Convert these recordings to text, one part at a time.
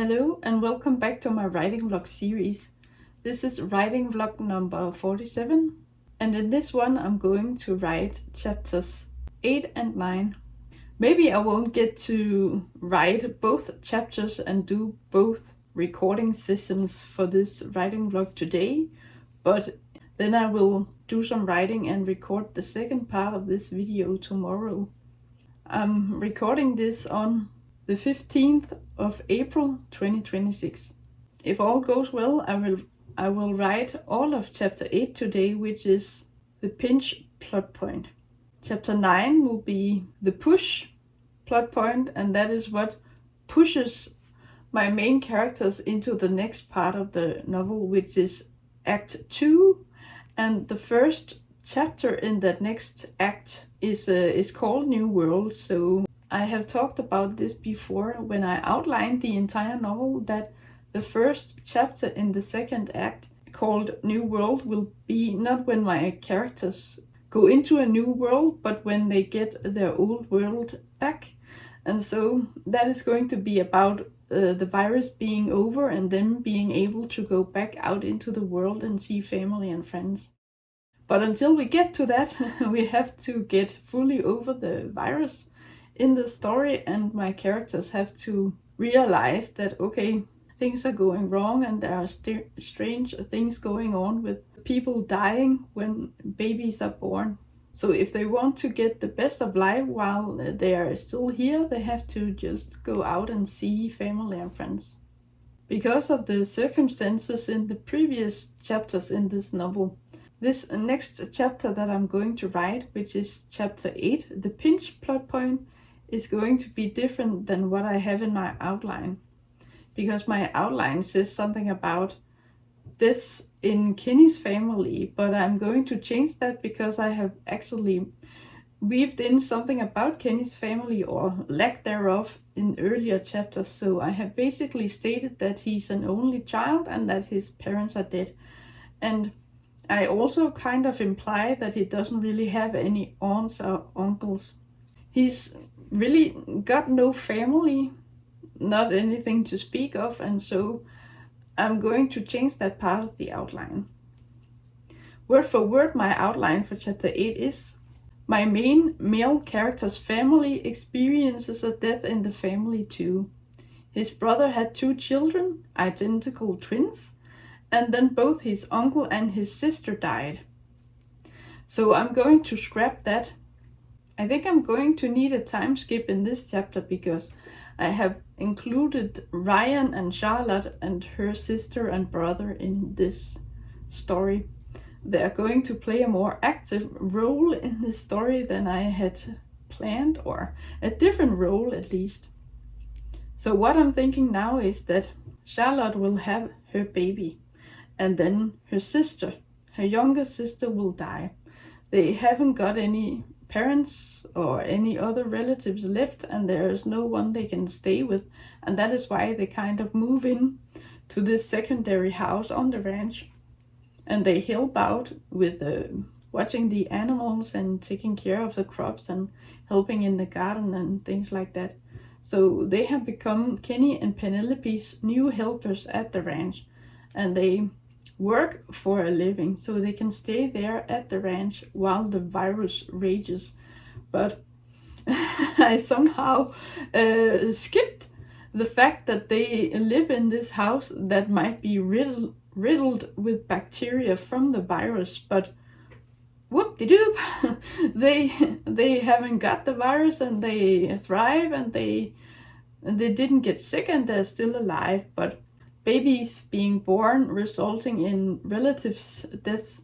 Hello and welcome back to my writing vlog series. This is writing vlog number 47, and in this one I'm going to write chapters 8 and 9. Maybe I won't get to write both chapters and do both recording sessions for this writing vlog today, but then I will do some writing and record the second part of this video tomorrow. I'm recording this on the 15th of April 2026. If all goes well, I will write all of chapter 8 today, which is the pinch plot point. Chapter 9 will be the push plot point, and that is what pushes my main characters into the next part of the novel, which is Act 2, and the first chapter in that next act is called New World. So I have talked about this before when I outlined the entire novel, that the first chapter in the second act, called New World, will be not when my characters go into a new world, but when they get their old world back. And so that is going to be about the virus being over and them being able to go back out into the world and see family and friends. But until we get to that, we have to get fully over the virus in the story, and my characters have to realize that, okay, things are going wrong and there are strange things going on with people dying when babies are born. So if they want to get the best of life while they are still here, they have to just go out and see family and friends. Because of the circumstances in the previous chapters in this novel, this next chapter that I'm going to write, which is chapter 8, the pinch plot point, is going to be different than what I have in my outline. Because my outline says something about deaths in Kenny's family, but I'm going to change that because I have actually weaved in something about Kenny's family, or lack thereof, in earlier chapters. So I have basically stated that he's an only child and that his parents are dead. And I also kind of imply that he doesn't really have any aunts or uncles. He's really got no family, not anything to speak of, and so I'm going to change that part of the outline. Word for word, my outline for chapter 8 is: my main male character's family experiences a death in the family too. His brother had 2 children, identical twins, and then both his uncle and his sister died. So I'm going to scrap that. I think I'm going to need a time skip in this chapter because I have included Ryan and Charlotte and her sister and brother in this story. They are going to play a more active role in this story than I had planned, or a different role at least. So what I'm thinking now is that Charlotte will have her baby, and then her sister, her younger sister, will die. They haven't got any parents or any other relatives left, and there is no one they can stay with, and that is why they kind of move in to this secondary house on the ranch, and they help out with watching the animals and taking care of the crops and helping in the garden and things like that. So they have become Kenny and Penelope's new helpers at the ranch, and they work for a living so they can stay there at the ranch while the virus rages. But I somehow skipped the fact that they live in this house that might be riddled with bacteria from the virus. But whoop-de-doop, they haven't got the virus and they thrive, and they didn't get sick and they're still alive. But babies being born resulting in relatives' deaths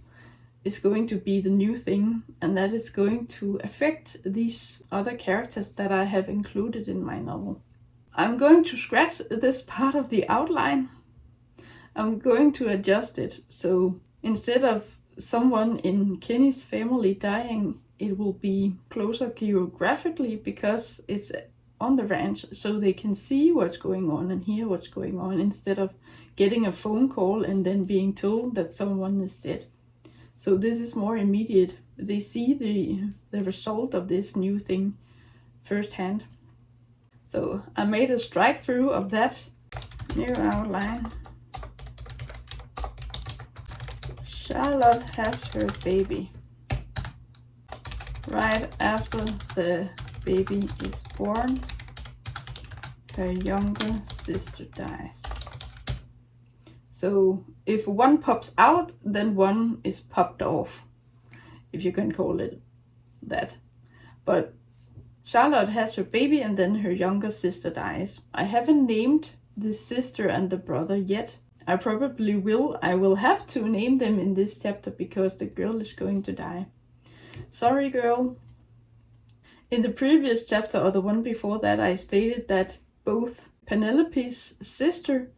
is going to be the new thing, and that is going to affect these other characters that I have included in my novel. I'm going to scratch this part of the outline. I'm going to adjust it, so instead of someone in Kenny's family dying, it will be closer geographically because it's on the ranch, so they can see what's going on and hear what's going on, instead of getting a phone call and then being told that someone is dead. So this is more immediate. They see the result of this new thing firsthand. So I made a strike through of that New outline. Charlotte has her baby. Right after the baby is born, her younger sister dies. So if one pops out, then one is popped off, if you can call it that. But Charlotte has her baby and then her younger sister dies. I haven't named the sister and the brother yet. I probably will. I will have to name them in this chapter because the girl is going to die. Sorry, girl. In the previous chapter, or the one before that, I stated that both Penelope's sister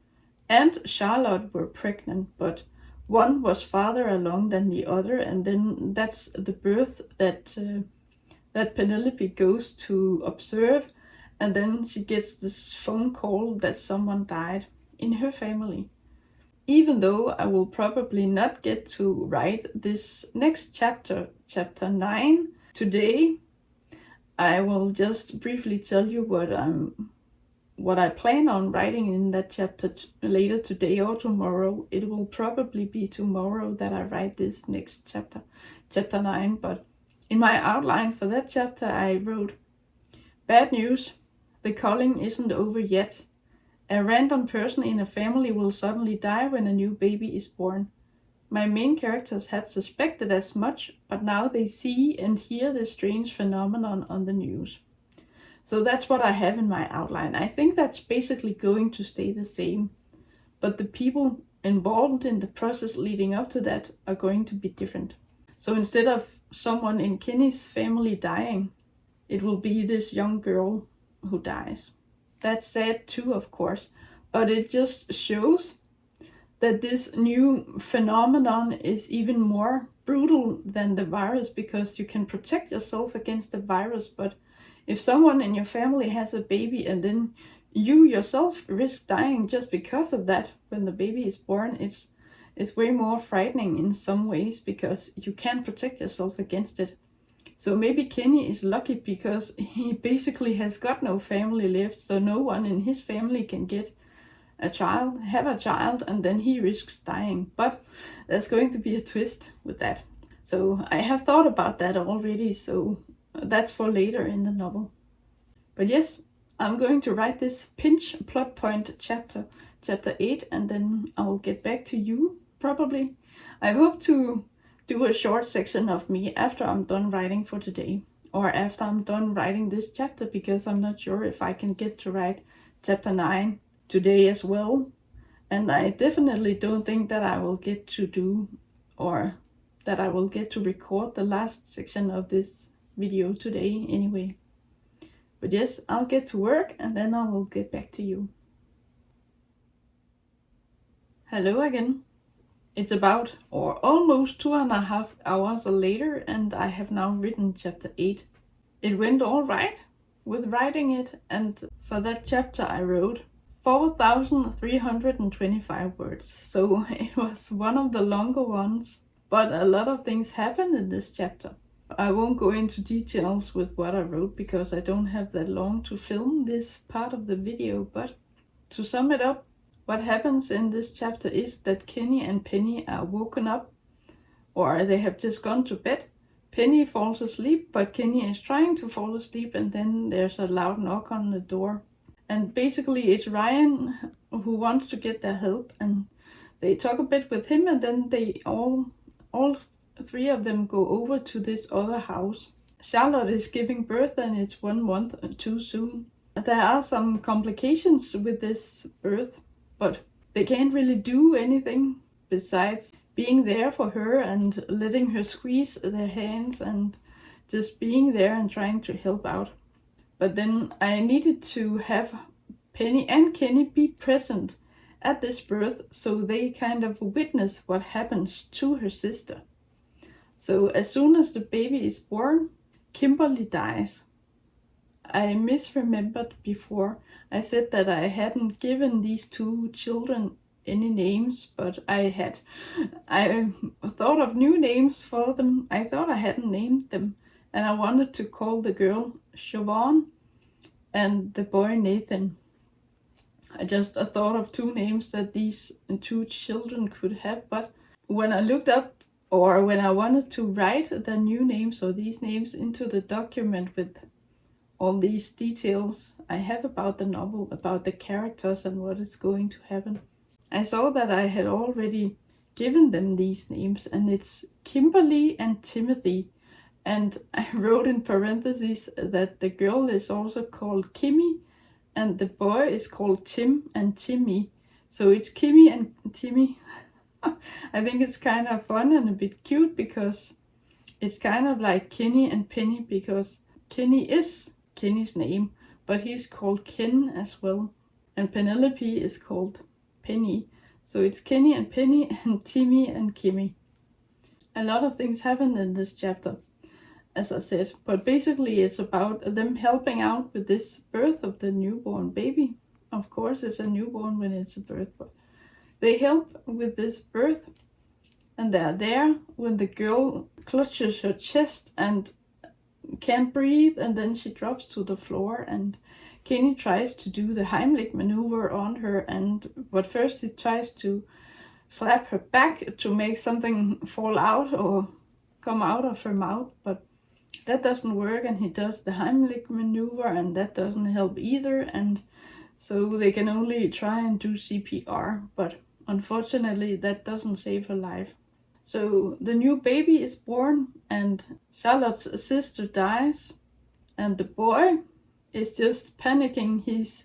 and Charlotte were pregnant, but one was farther along than the other, and then that's the birth that Penelope goes to observe, and then she gets this phone call that someone died in her family. Even though I will probably not get to write this next chapter, chapter 9, today, I will just briefly tell you what I plan on writing in that chapter later today or tomorrow. It will probably be tomorrow that I write this next chapter, chapter 9, but in my outline for that chapter I wrote, bad news, the culling isn't over yet. A random person in a family will suddenly die when a new baby is born. My main characters had suspected as much, but now they see and hear the strange phenomenon on the news. So that's what I have in my outline. I think that's basically going to stay the same, but the people involved in the process leading up to that are going to be different. So instead of someone in Kenny's family dying, it will be this young girl who dies. That's sad too, of course, but it just shows that this new phenomenon is even more brutal than the virus, because you can protect yourself against the virus, but if someone in your family has a baby and then you yourself risk dying just because of that when the baby is born, it's way more frightening in some ways because you can't protect yourself against it. So maybe Kenny is lucky because he basically has got no family left, so no one in his family can have a child, and then he risks dying. But there's going to be a twist with that. So I have thought about that already, so that's for later in the novel. But yes, I'm going to write this pinch plot point chapter 8, and then I will get back to you, probably. I hope to do a short section of me after I'm done writing for today, or after I'm done writing this chapter, because I'm not sure if I can get to write chapter 9 today as well, and I definitely don't think that I will get to do, or that I will get to record the last section of this video today anyway. But yes, I'll get to work and then I will get back to you. Hello again. It's about or almost 2.5 hours later, and I have now written chapter 8. It went all right with writing it, and for that chapter I wrote 4,325 words, so it was one of the longer ones, but a lot of things happened in this chapter. I won't go into details with what I wrote because I don't have that long to film this part of the video, but to sum it up, what happens in this chapter is that Kenny and Penny are woken up, or they have just gone to bed. Penny falls asleep, but Kenny is trying to fall asleep, and then there's a loud knock on the door. And basically it's Ryan who wants to get their help, and they talk a bit with him, and then they all three of them go over to this other house. Charlotte is giving birth and it's 1 month too soon. There are some complications with this birth, but they can't really do anything besides being there for her and letting her squeeze their hands and just being there and trying to help out. But then I needed to have Penny and Kenny be present at this birth so they kind of witness what happens to her sister. So as soon as the baby is born, Kimberly dies. I misremembered before. I said that I hadn't given these two children any names, but I thought of new names for them. I thought I hadn't named them, and I wanted to call the girl Siobhan and the boy Nathan. I just thought of two names that these two children could have, but when I looked up, or when I wanted to write the new names or these names into the document with all these details I have about the novel, about the characters and what is going to happen, I saw that I had already given them these names, and it's Kimberly and Timothy. And I wrote in parentheses that the girl is also called Kimmy, and the boy is called Tim and Timmy. So it's Kimmy and Timmy. I think it's kind of fun and a bit cute because it's kind of like Kenny and Penny, because Kenny is Kenny's name, but he's called Ken as well. And Penelope is called Penny. So it's Kenny and Penny and Timmy and Kimmy. A lot of things happen in this chapter, as I said, but basically it's about them helping out with this birth of the newborn baby. Of course, it's a newborn when it's a birth, but they help with this birth, and they're there when the girl clutches her chest and can't breathe, and then she drops to the floor, and Kenny tries to do the Heimlich maneuver on her, but first he tries to slap her back to make something fall out or come out of her mouth, but that doesn't work, and he does the Heimlich maneuver, and that doesn't help either, and so they can only try and do CPR, but unfortunately that doesn't save her life. So the new baby is born, and Charlotte's sister dies, and the boy is just panicking.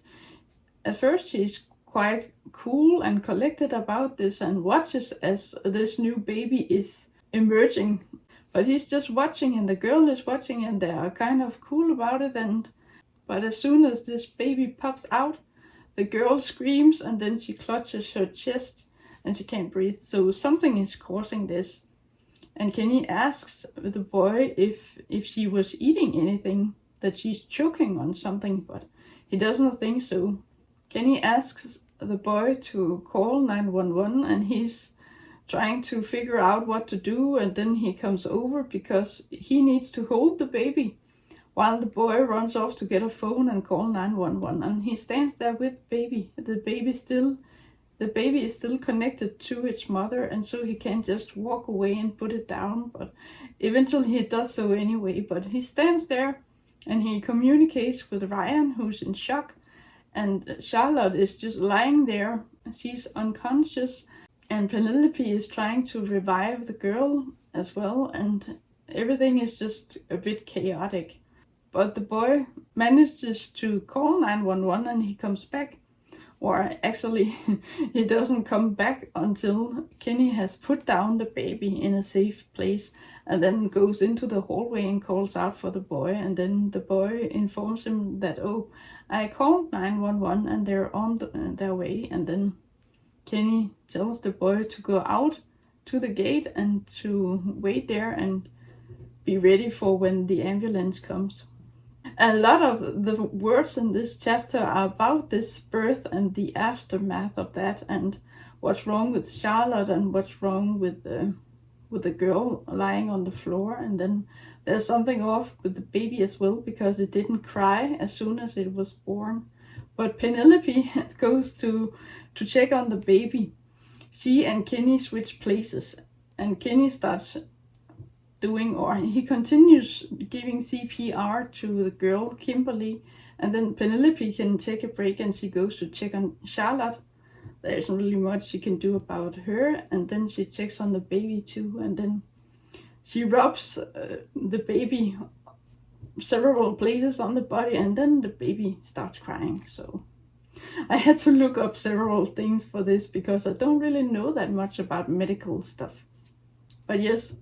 At first he's quite cool and collected about this and watches as this new baby is emerging, but he's just watching, and the girl is watching, and they are kind of cool about it, but as soon as this baby pops out, the girl screams, and then she clutches her chest and she can't breathe. So something is causing this. And Kenny asks the boy if she was eating anything, that she's choking on something, but he doesn't think so. Kenny asks the boy to call 911, and he's trying to figure out what to do, and then he comes over because he needs to hold the baby while the boy runs off to get a phone and call 911, and he stands there with baby. The baby is still connected to its mother, and so he can't just walk away and put it down, but eventually he does so anyway. But he stands there and he communicates with Ryan, who's in shock, and Charlotte is just lying there. She's unconscious, and Penelope is trying to revive the girl as well, and everything is just a bit chaotic. But the boy manages to call 911, and he comes back. Or actually, he doesn't come back until Kenny has put down the baby in a safe place, and then goes into the hallway and calls out for the boy. And then the boy informs him that, oh, I called 911 and they're on their way. And then Kenny tells the boy to go out to the gate and to wait there and be ready for when the ambulance comes. A lot of the words in this chapter are about this birth and the aftermath of that, and what's wrong with Charlotte and what's wrong with the girl lying on the floor. And then there's something off with the baby as well, because it didn't cry as soon as it was born. But Penelope goes to check on the baby. She and Kenny switch places, and Kenny starts he continues giving CPR to the girl, Kimberly, and then Penelope can take a break and she goes to check on Charlotte. There isn't really much she can do about her, and then she checks on the baby too, and then she rubs the baby several places on the body, and then the baby starts crying. So I had to look up several things for this because I don't really know that much about medical stuff. But yes,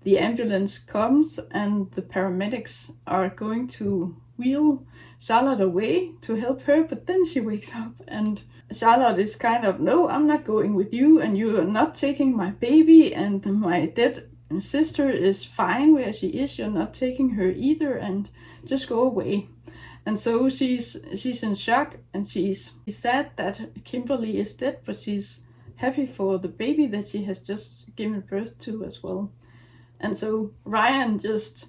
the ambulance comes and the paramedics are going to wheel Charlotte away to help her, but then she wakes up and Charlotte is kind of, no, I'm not going with you, and you are not taking my baby, and my dead sister is fine where she is, you're not taking her either, and just go away. And so she's in shock, and she's sad that Kimberly is dead, but she's happy for the baby that she has just given birth to as well. And so Ryan just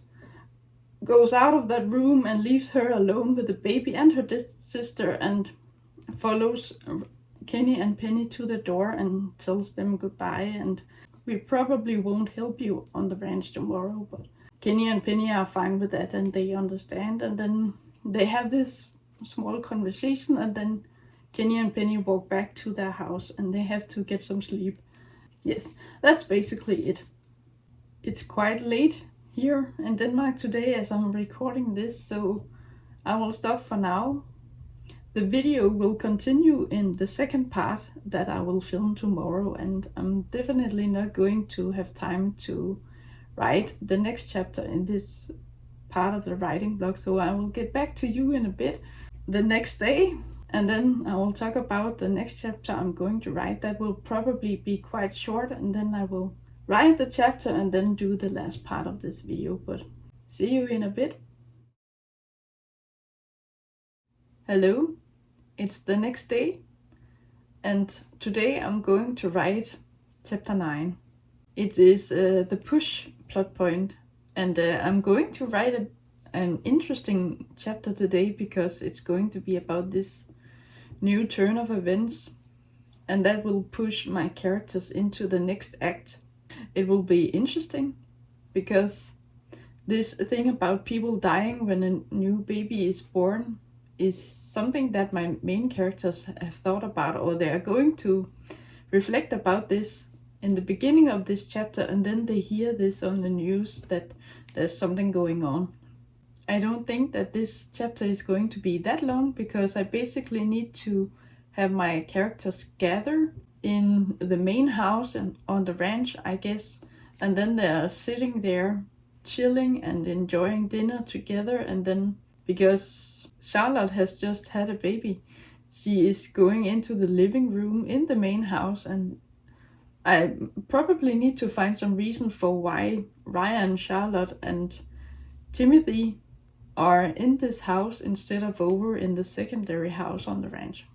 goes out of that room and leaves her alone with the baby and her sister, and follows Kenny and Penny to the door and tells them goodbye, and we probably won't help you on the ranch tomorrow, but Kenny and Penny are fine with that and they understand, and then they have this small conversation, and then Kenny and Penny walk back to their house and they have to get some sleep. Yes, that's basically it. It's quite late here in Denmark today as I'm recording this, so I will stop for now. The video will continue in the second part that I will film tomorrow, and I'm definitely not going to have time to write the next chapter in this part of the writing blog, so I will get back to you in a bit the next day, and then I will talk about the next chapter I'm going to write. That will probably be quite short, and then I will write the chapter and then do the last part of this video, but see you in a bit. Hello, it's the next day, and today I'm going to write chapter 9. It is the push plot point, and I'm going to write an interesting chapter today because it's going to be about this new turn of events, and that will push my characters into the next act. It will be interesting because this thing about people dying when a new baby is born is something that my main characters have thought about, or they are going to reflect about this in the beginning of this chapter, and then they hear this on the news that there's something going on. I don't think that this chapter is going to be that long because I basically need to have my characters gather in the main house and on the ranch, I guess, and then they're sitting there chilling and enjoying dinner together, and then because Charlotte has just had a baby, she is going into the living room in the main house, and I probably need to find some reason for why Ryan, Charlotte, and Timothy are in this house instead of over in the secondary house on the ranch.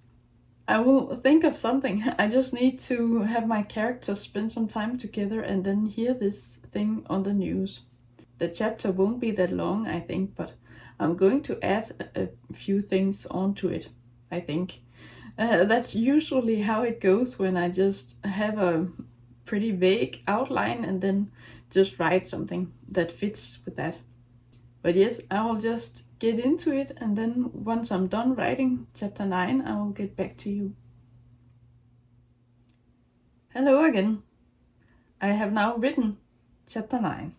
I will think of something. I just need to have my characters spend some time together and then hear this thing on the news. The chapter won't be that long, I think, but I'm going to add a few things onto it, I think. That's usually how it goes when I just have a pretty vague outline and then just write something that fits with that. But yes, I will just get into it, and then once I'm done writing chapter 9, I will get back to you. Hello again. I have now written chapter 9.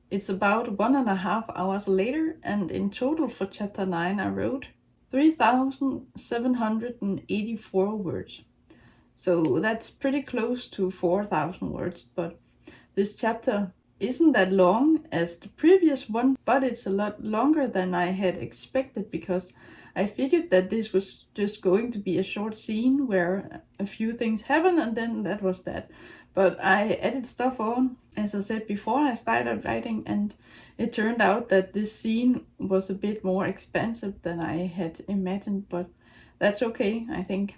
It's about 1.5 hours later, and in total for chapter 9 I wrote 3,784 words. So that's pretty close to 4,000 words, but this chapter isn't that long as the previous one, but it's a lot longer than I had expected because I figured that this was just going to be a short scene where a few things happen and then that was that. But I added stuff on, as I said before I started writing, and it turned out that this scene was a bit more expansive than I had imagined, but that's okay, I think.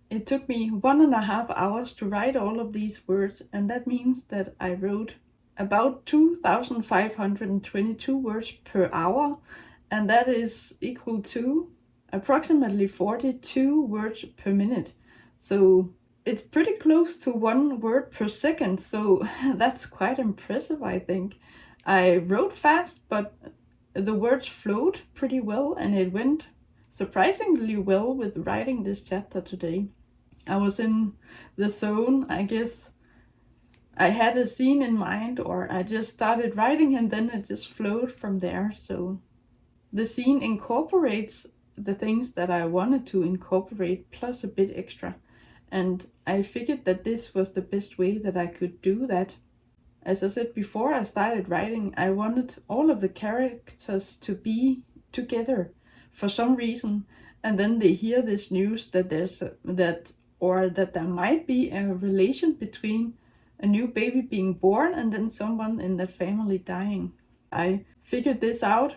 It took me 1.5 hours to write all of these words, and that means that I wrote about 2,522 words per hour, and that is equal to approximately 42 words per minute. So it's pretty close to 1 word per second, so that's quite impressive, I think. I wrote fast, but the words flowed pretty well, and it went surprisingly well with writing this chapter today. I was in the zone, I guess. I had a scene in mind, or I just started writing and then it just flowed from there. So the scene incorporates the things that I wanted to incorporate plus a bit extra. And I figured that this was the best way that I could do that. As I said before I started writing, I wanted all of the characters to be together for some reason, and then they hear this news that that there might be a relation between a new baby being born and then someone in that family dying. I figured this out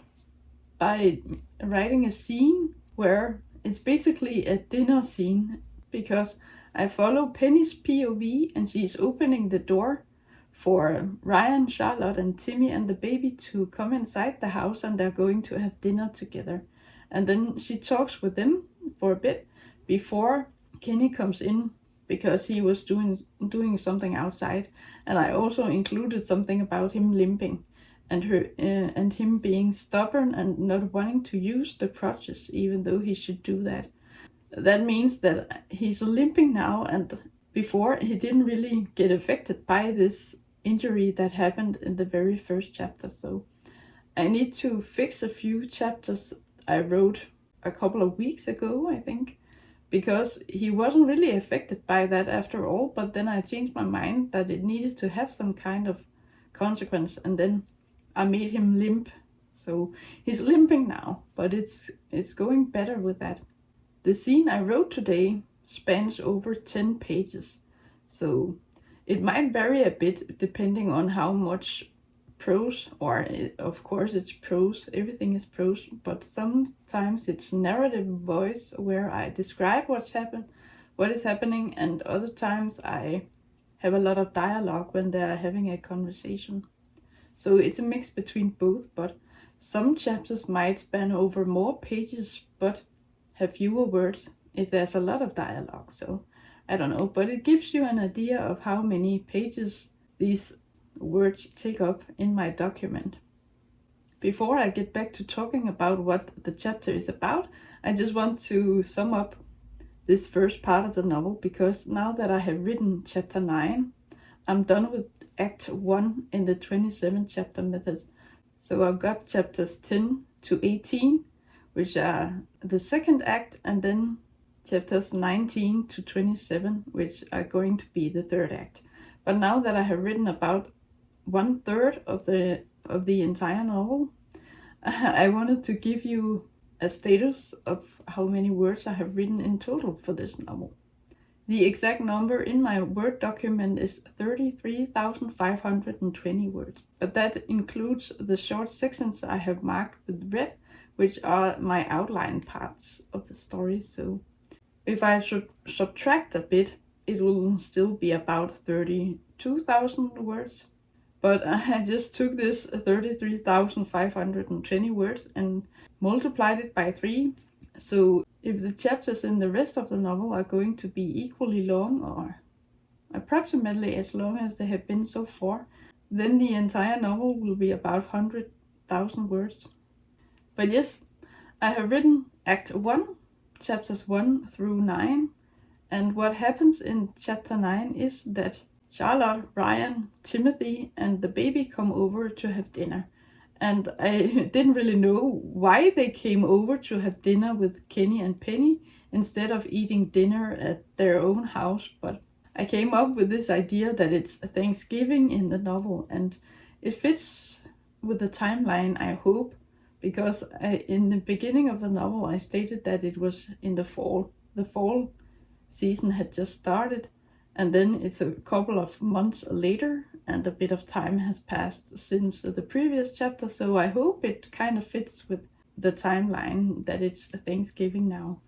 by writing a scene where it's basically a dinner scene, because I follow Penny's POV and she's opening the door for Ryan, Charlotte, and Timmy and the baby to come inside the house, and they're going to have dinner together. And then she talks with them for a bit before Kenny comes in, because he was doing something outside, and I also included something about him limping and him being stubborn and not wanting to use the crutches even though he should do that. That means that he's limping now, and before he didn't really get affected by this injury that happened in the very first chapter. So I need to fix a few chapters I wrote a couple of weeks ago, I think, because he wasn't really affected by that after all, but then I changed my mind that it needed to have some kind of consequence, and then I made him limp. So he's limping now, but it's going better with that. The scene I wrote today spans over 10 pages, so it might vary a bit depending on how much prose, or of course it's prose, everything is prose, but sometimes it's narrative voice where I describe what is happening, and other times I have a lot of dialogue when they're having a conversation. So it's a mix between both, but some chapters might span over more pages but have fewer words if there's a lot of dialogue. So I don't know, but it gives you an idea of how many pages these words take up in my document. Before I get back to talking about what the chapter is about, I just want to sum up this first part of the novel, because now that I have written chapter 9, I'm done with Act 1 in the 27 chapter method. So I've got chapters 10 to 18, which are the second act, and then chapters 19 to 27, which are going to be the third act. But now that I have written about 1/3 of the entire novel, I wanted to give you a status of how many words I have written in total for this novel. The exact number in my Word document is 33,520 words, but that includes the short sections I have marked with red, which are my outline parts of the story. So if I should subtract a bit, it will still be about 32,000 words. But I just took this 33,520 words and multiplied it by 3. So if the chapters in the rest of the novel are going to be equally long, or approximately as long as they have been so far, then the entire novel will be about 100,000 words. But yes, I have written Act 1, chapters 1 through 9, and what happens in chapter 9 is that Charlotte, Ryan, Timothy, and the baby come over to have dinner. And I didn't really know why they came over to have dinner with Kenny and Penny instead of eating dinner at their own house. But I came up with this idea that it's Thanksgiving in the novel, and it fits with the timeline, I hope, because in the beginning of the novel I stated that it was in the fall. The fall season had just started, and then it's a couple of months later, and a bit of time has passed since the previous chapter, so I hope it kind of fits with the timeline that it's Thanksgiving now.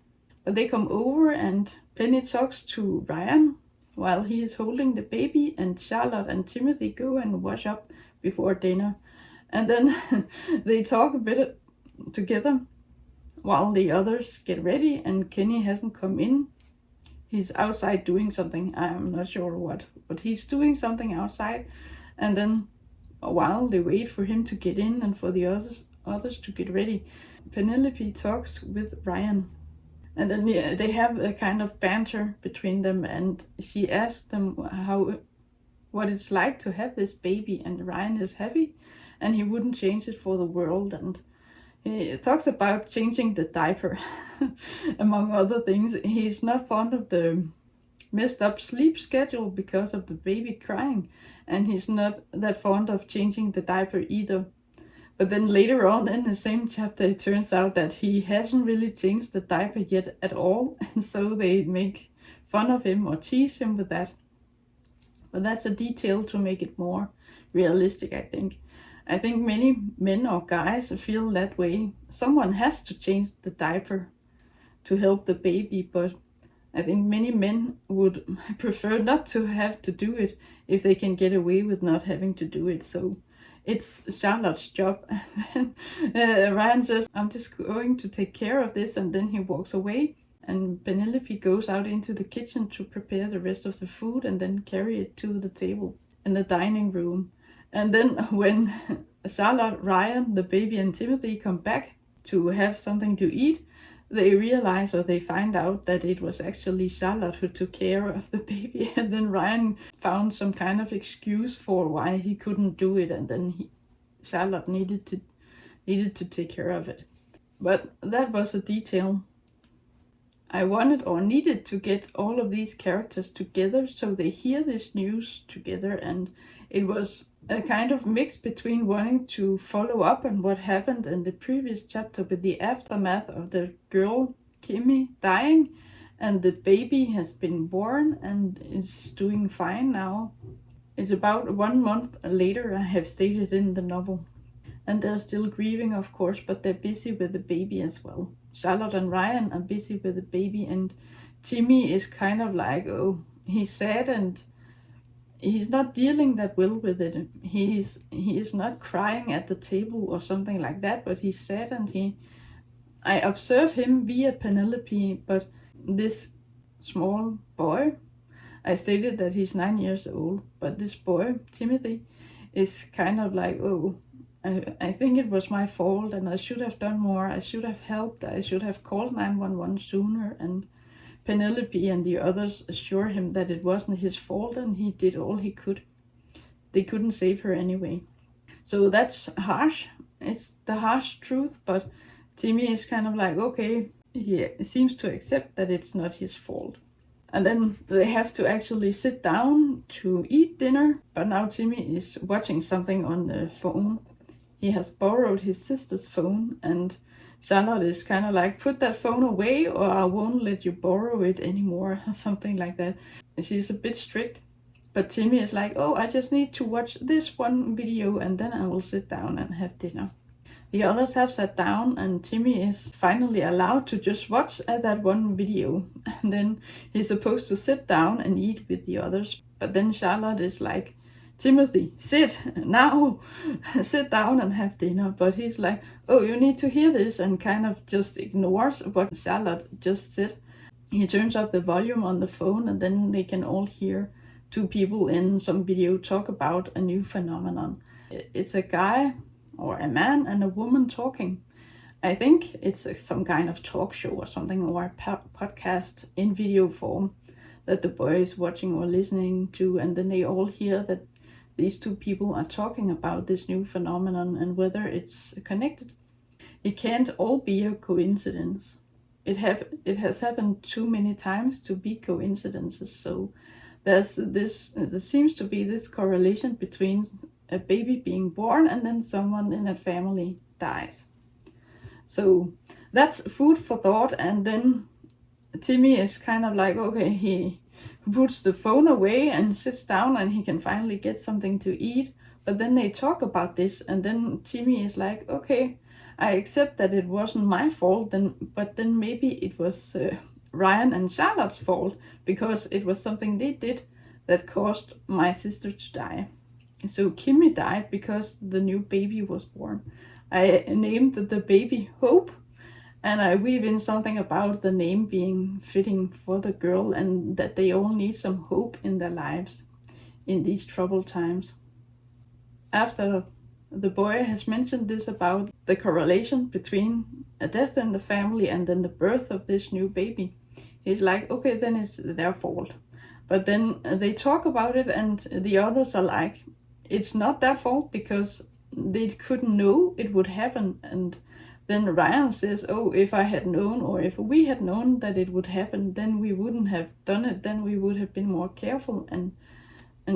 But they come over, and Penny talks to Ryan while he is holding the baby, and Charlotte and Timothy go and wash up before dinner. And then they talk a bit together while the others get ready, and Kenny hasn't come in. He's outside doing something, I'm not sure what, but he's doing something outside. And then while they wait for him to get in and for the others to get ready, Penelope talks with Ryan. And then they have a kind of banter between them, and she asks them what it's like to have this baby, and Ryan is happy and he wouldn't change it for the world. And he talks about changing the diaper, among other things. He's not fond of the messed up sleep schedule because of the baby crying, and he's not that fond of changing the diaper either. But then later on in the same chapter, it turns out that he hasn't really changed the diaper yet at all, and so they make fun of him or tease him with that. But that's a detail to make it more realistic, I think. I think many men or guys feel that way. Someone has to change the diaper to help the baby, but I think many men would prefer not to have to do it if they can get away with not having to do it. So it's Charlotte's job. Ryan says, I'm just going to take care of this, and then he walks away. And Penelope goes out into the kitchen to prepare the rest of the food and then carry it to the table in the dining room. And then when Charlotte, Ryan, the baby, and Timothy come back to have something to eat, they realize, or they find out, that it was actually Charlotte who took care of the baby. And then Ryan found some kind of excuse for why he couldn't do it, and then Charlotte needed to take care of it. But that was a detail. I wanted or needed to get all of these characters together so they hear this news together, and it was a kind of mix between wanting to follow up on what happened in the previous chapter with the aftermath of the girl Kimmy dying, and the baby has been born and is doing fine now. It's about 1 month later, I have stated in the novel. And they're still grieving, of course, but they're busy with the baby as well. Charlotte and Ryan are busy with the baby, and Timmy is kind of like, oh, he's sad and he's not dealing that well with it. He is not crying at the table or something like that, but he's sad, and I observe him via Penelope, but this small boy, I stated that he's 9 years old, but this boy, Timothy, is kind of like, oh, I think it was my fault and I should have done more. I should have helped. I should have called 911 sooner. And Penelope and the others assure him that it wasn't his fault and he did all he could. They couldn't save her anyway. So that's harsh. It's the harsh truth, but Timmy is kind of like, okay, he seems to accept that it's not his fault. And then they have to actually sit down to eat dinner, but now Timmy is watching something on the phone. He has borrowed his sister's phone, and Charlotte is kind of like, put that phone away or I won't let you borrow it anymore, or something like that. She's a bit strict, but Timmy is like, oh, I just need to watch this one video and then I will sit down and have dinner. The others have sat down and Timmy is finally allowed to just watch that one video. And then he's supposed to sit down and eat with the others. But then Charlotte is like, Timothy, sit now, sit down and have dinner. But he's like, oh, you need to hear this, and kind of just ignores what Charlotte just said. He turns up the volume on the phone and then they can all hear two people in some video talk about a new phenomenon. It's a guy or a man and a woman talking. I think it's some kind of talk show or something, or a podcast in video form that the boy is watching or listening to, and then they all hear that these two people are talking about this new phenomenon and whether it's connected. It can't all be a coincidence. It has happened too many times to be coincidences. So there seems to be this correlation between a baby being born and then someone in a family dies. So that's food for thought. And then Timmy is kind of like, okay, he puts the phone away and sits down and he can finally get something to eat. But then they talk about this, and then Timmy is like, okay, I accept that it wasn't my fault, but then maybe it was Ryan and Charlotte's fault, because it was something they did that caused my sister to die. So Kimmy died because the new baby was born. I named the baby Hope, and I weave in something about the name being fitting for the girl and that they all need some hope in their lives in these troubled times. After the boy has mentioned this about the correlation between a death in the family and then the birth of this new baby, he's like, okay, then it's their fault. But then they talk about it and the others are like, it's not their fault because they couldn't know it would happen. And then Ryan says, oh, if I had known, or if we had known that it would happen, then we wouldn't have done it. Then we would have been more careful and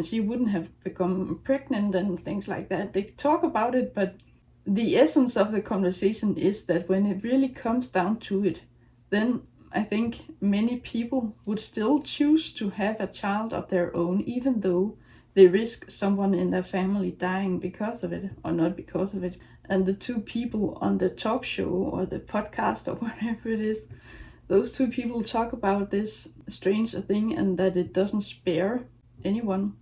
she wouldn't have become pregnant and things like that. They talk about it, but the essence of the conversation is that when it really comes down to it, then I think many people would still choose to have a child of their own, even though they risk someone in their family dying because of it, or not because of it. And the two people on the talk show or the podcast or whatever it is, those two people talk about this strange thing and that it doesn't spare anyone.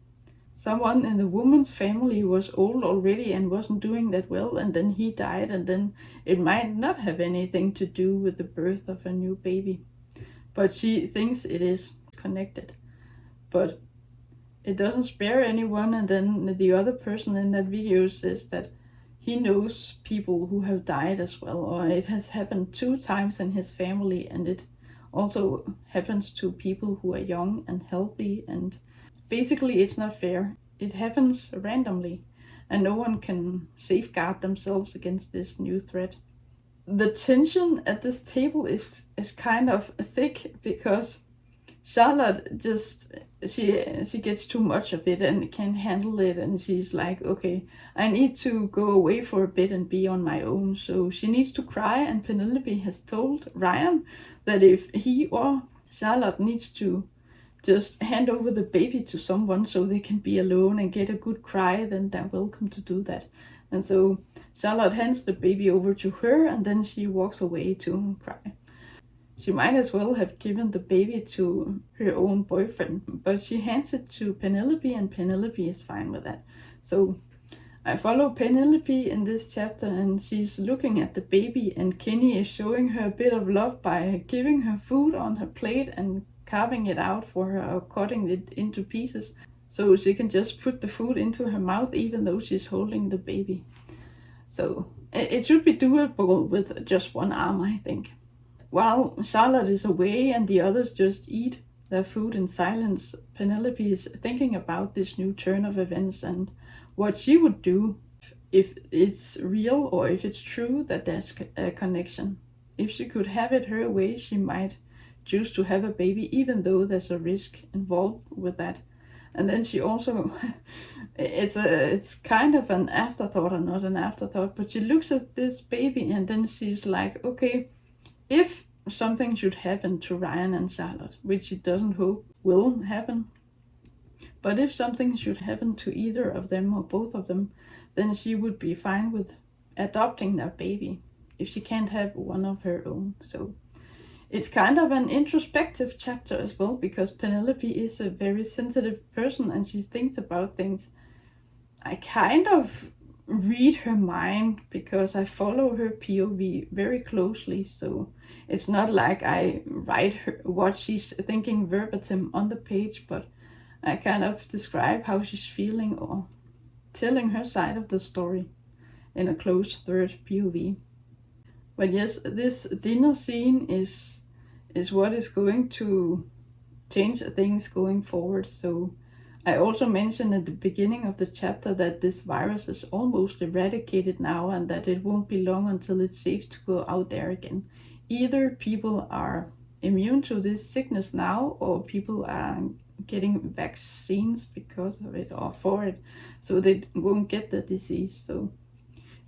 Someone in the woman's family was old already and wasn't doing that well, and then he died, and then it might not have anything to do with the birth of a new baby. but she thinks it is connected. But it doesn't spare anyone, and then the other person in that video says that he knows people who have died as well, or it has happened 2 times in his family, and it also happens to people who are young and healthy, and basically it's not fair. It happens randomly, and no one can safeguard themselves against this new threat. The tension at this table is kind of thick, because Charlotte just, she gets too much of it and can't handle it, and she's like, okay, I need to go away for a bit and be on my own. So she needs to cry, and Penelope has told Ryan that if he or Charlotte needs to just hand over the baby to someone so they can be alone and get a good cry, then they're welcome to do that. And so Charlotte hands the baby over to her, and then she walks away to cry. She might as well have given the baby to her own boyfriend, but she hands it to Penelope, and Penelope is fine with that. So I follow Penelope in this chapter, and she's looking at the baby, and Kenny is showing her a bit of love by giving her food on her plate and carving it out for her, or cutting it into pieces, so she can just put the food into her mouth even though she's holding the baby. So it should be doable with just one arm, I think. While Charlotte is away and the others just eat their food in silence, Penelope is thinking about this new turn of events and what she would do if it's real, or if it's true that there's a connection. If she could have it her way, she might choose to have a baby, even though there's a risk involved with that. And then she also, it's kind of an afterthought, or not an afterthought, but she looks at this baby and then she's like, okay, if something should happen to Ryan and Charlotte, which she doesn't hope will happen, but if something should happen to either of them or both of them, then she would be fine with adopting their baby if she can't have one of her own. So it's kind of an introspective chapter as well, because Penelope is a very sensitive person and she thinks about things. I kind of read her mind because I follow her POV very closely, so it's not like I write her what she's thinking verbatim on the page, but I kind of describe how she's feeling, or telling her side of the story in a close third POV. But yes, this dinner scene is what is going to change things going forward. So I also mentioned at the beginning of the chapter that this virus is almost eradicated now, and that it won't be long until it's safe to go out there again. Either people are immune to this sickness now, or people are getting vaccines because of it or for it, so they won't get the disease. So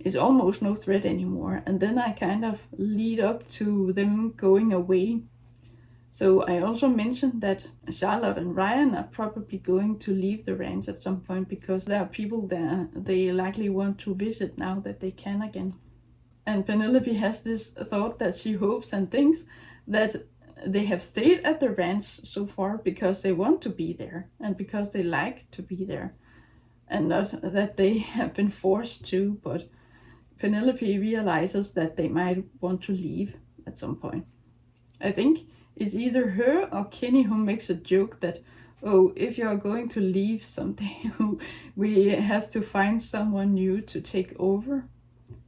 it's almost no threat anymore. And then I kind of lead up to them going away. So I also mentioned that Charlotte and Ryan are probably going to leave the ranch at some point, because there are people there they likely want to visit now that they can again. And Penelope has this thought that she hopes and thinks that they have stayed at the ranch so far because they want to be there and because they like to be there, and not that they have been forced to. But Penelope realizes that they might want to leave at some point. I think it's either her or Kenny who makes a joke that, oh, if you're going to leave someday, we have to find someone new to take over.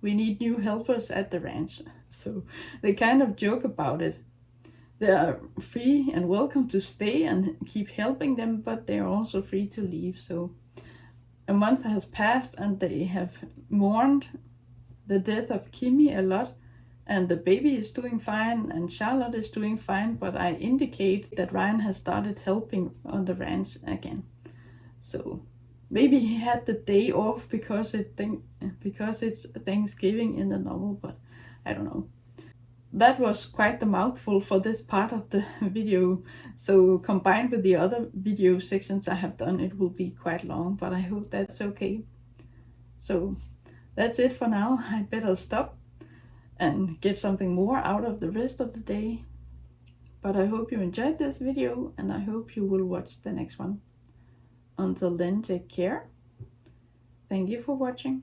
We need new helpers at the ranch. So they kind of joke about it. They are free and welcome to stay and keep helping them, but they are also free to leave. So a month has passed and they have mourned the death of Kimmy a lot, and the baby is doing fine and Charlotte is doing fine, but I indicate that Ryan has started helping on the ranch again. So maybe he had the day off because it's Thanksgiving in the novel, but I don't know. That was quite the mouthful for this part of the video, so combined with the other video sections I have done, it will be quite long, but I hope that's okay. So that's it for now. I'd better stop and get something more out of the rest of the day. But I hope you enjoyed this video, and I hope you will watch the next one. Until then, take care. Thank you for watching.